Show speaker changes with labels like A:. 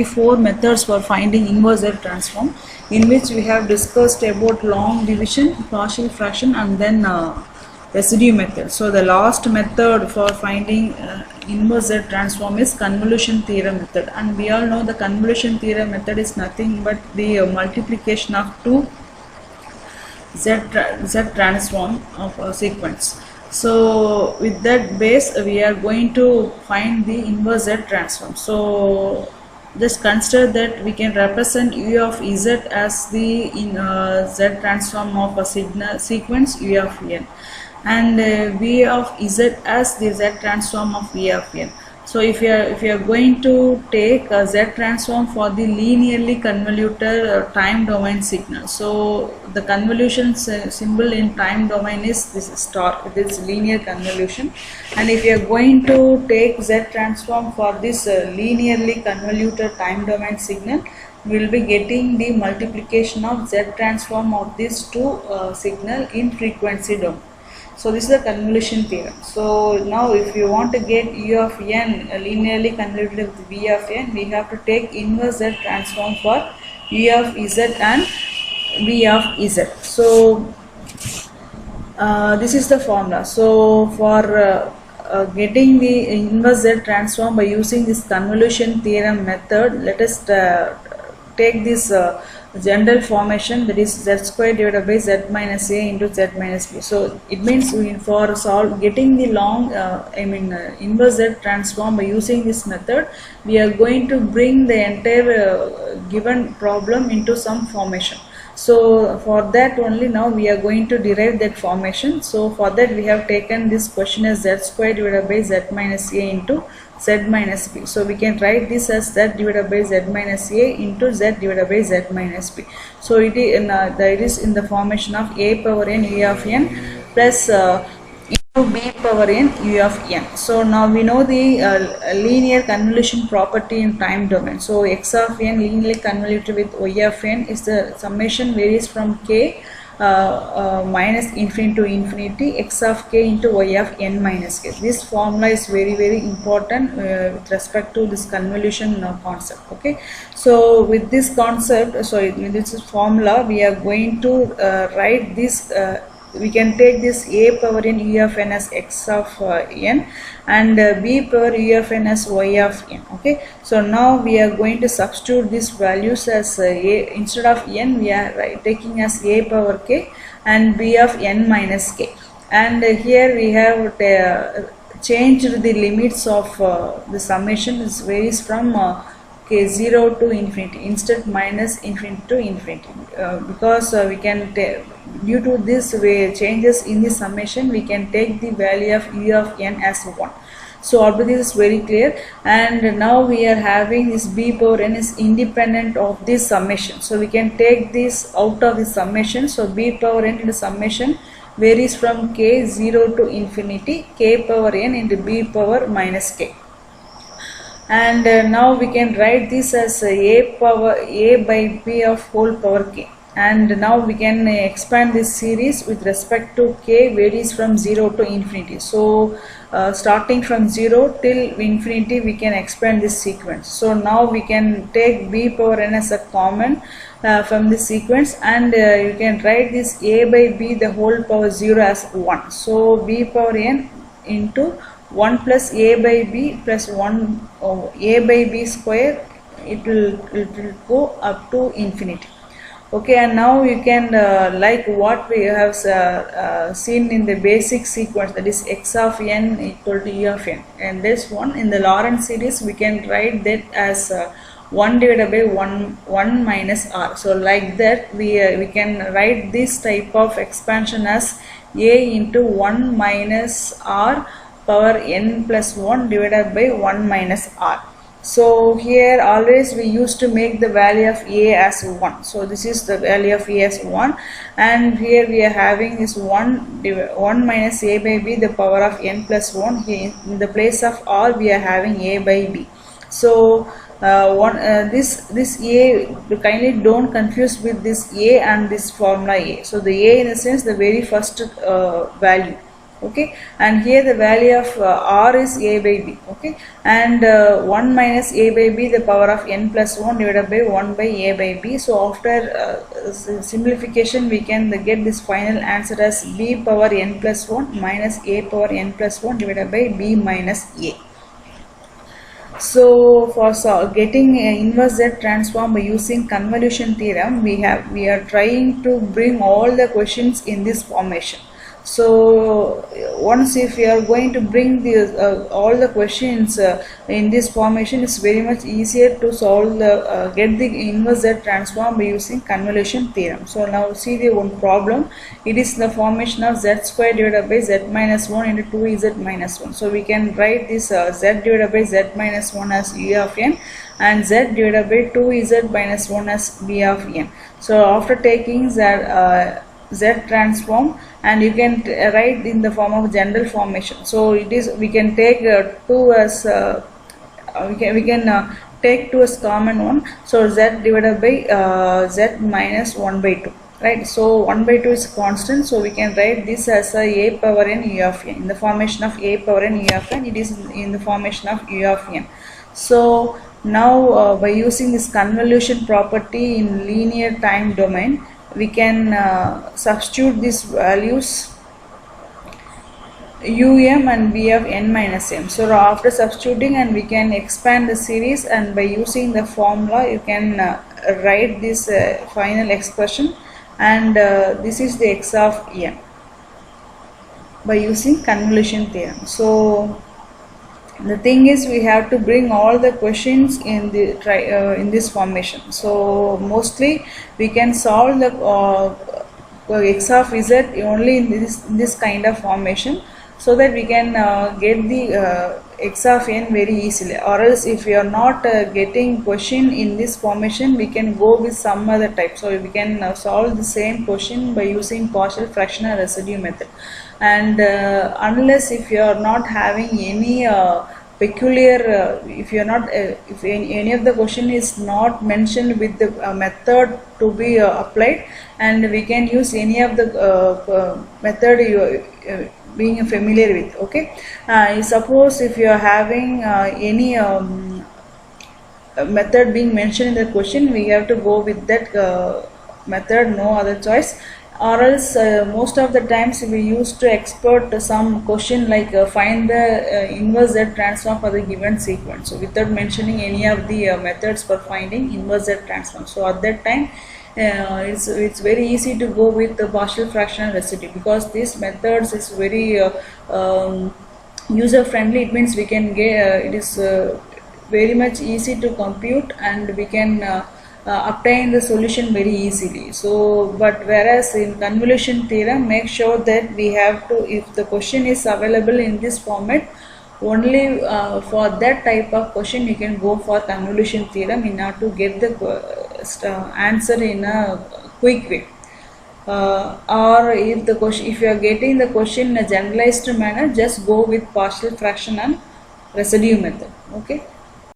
A: Four methods for finding inverse Z transform, in which we have discussed about long division, partial fraction, and then residue method. So the last method for finding inverse Z transform is convolution theorem method, and we all know the convolution theorem method is nothing but the multiplication of two Z transform of a sequence. So with that base we are going to find the inverse Z transform. So just consider that we can represent U of Z as the Z transform of a sequence U of n, and V of Z as the Z transform of V of n. So if you are going to take a Z transform for the linearly convoluted time domain signal, so the convolution symbol in time domain is this star, it is linear convolution, and if you are going to take Z transform for this linearly convoluted time domain signal, we will be getting the multiplication of Z transform of these two signal in frequency domain. So this is the convolution theorem. So now if you want to get U of n linearly convoluted with V of n, we have to take inverse Z transform for U of Z and V of Z. So this is the formula. So for getting the inverse Z transform by using this convolution theorem method, let us take this general formation, that is Z square divided by Z minus A into Z minus B. So it means for getting the long inverse Z transform by using this method, we are going to bring the entire given problem into some formation. So for that only now we are going to derive that formation. So for that we have taken this question as Z square divided by Z minus A into Z minus B. So we can write this as Z divided by Z minus A into Z divided by Z minus B. So it is in the formation of A power n U of n plus into B power n U of n. So now we know the linear convolution property in time domain. So x of n linearly convoluted with y of n is the summation varies from k minus infinity to infinity x of k into y of n minus k. This formula is very important with respect to this convolution concept. Okay, so with this concept, so with this formula we are going to write this. We can take this A power n U of n as x of n and B power U of n as y of n. Okay, so now we are going to substitute these values as A instead of n, we are taking as A power k and B of n minus k, and here we have changed the limits of the summation. Is varies from k 0 to infinity instead minus infinity to infinity, because we can due to this changes in the summation we can take the value of U of n as 1. So already this is very clear, and now we are having this B power n is independent of this summation, so we can take this out of the summation. So B power n into summation varies from k 0 to infinity k power n into B power minus k. And now we can write this as A power A by B of whole power k, and now we can expand this series with respect to k varies from 0 to infinity. So starting from 0 till infinity we can expand this sequence. So now we can take B power n as a common from this sequence, and you can write this A by B the whole power 0 as 1. So B power n into 1 plus A by B plus 1 A by B square, it will go up to infinity. Okay, and now you can like what we have seen in the basic sequence, that is x of n equal to U of n, and this one in the Lorentz series we can write that as 1 divided by 1 minus r. So like that we can write this type of expansion as A into 1 minus r power n plus 1 divided by 1 minus r. So here always we used to make the value of A as 1. So this is the value of A as 1, and here we are having this 1 minus A by B the power of n plus 1. Here in the place of r we are having A by B. So this A, kindly don't confuse with this A and this formula A. So the A in the sense the very first value. okay, and here the value of r is a by b, okay, and 1 minus a by b the power of n plus 1 divided by 1 by a by b. So after simplification we can get this final answer as b power n plus 1 minus a power n plus 1 divided by b minus a. So for getting inverse Z transform by using convolution theorem, we are trying to bring all the questions in this formation. So once if you are going to bring the all the questions in this formation, it's very much easier to solve the get the inverse Z transform by using convolution theorem. So now see the one problem. It is the formation of z square divided by z minus 1 into 2z minus 1. So we can write this z divided by z minus 1 as u of n and z divided by 2z minus 1 as b of n. So after taking Z transform, and you can write in the form of general formation. So it is, we can take 2 as we can take 2 as common one. So z divided by z minus 1 by 2, right? So 1 by 2 is constant, so we can write this as a power n u of n. In the formation of a power n u of n, it is in the formation of u of n. So now by using this convolution property in linear time domain, we can substitute these values um and b of n minus m. So after substituting, and we can expand the series, and by using the formula you can write this final expression, and this is the x of n by using convolution theorem. So the thing is, we have to bring all the questions in the in this formation. So mostly we can solve the x of z only in this kind of formation, so that we can get the x of n very easily. Or else if we are not getting question in this formation, we can go with some other type. So we can solve the same question by using partial fractional residue method. And unless if you are not having any peculiar if you are not if any of the question is not mentioned with the method to be applied, and we can use any of the method you being familiar with, okay. Suppose if you are having any method being mentioned in the question, we have to go with that method, no other choice. Or else most of the times we used to expert some question like find the inverse Z transform for the given sequence, so without mentioning any of the methods for finding inverse Z transform. So at that time it's very easy to go with the partial fractional residue, because these methods is very user friendly. It means we can get it is very much easy to compute, and we can obtain the solution very easily. So but whereas in convolution theorem, make sure that we have to, if the question is available in this format, only for that type of question you can go for convolution theorem in order to get the answer in a quick way. Or if the question, if you are getting the question in a generalized manner, just go with partial fraction and residue method, okay.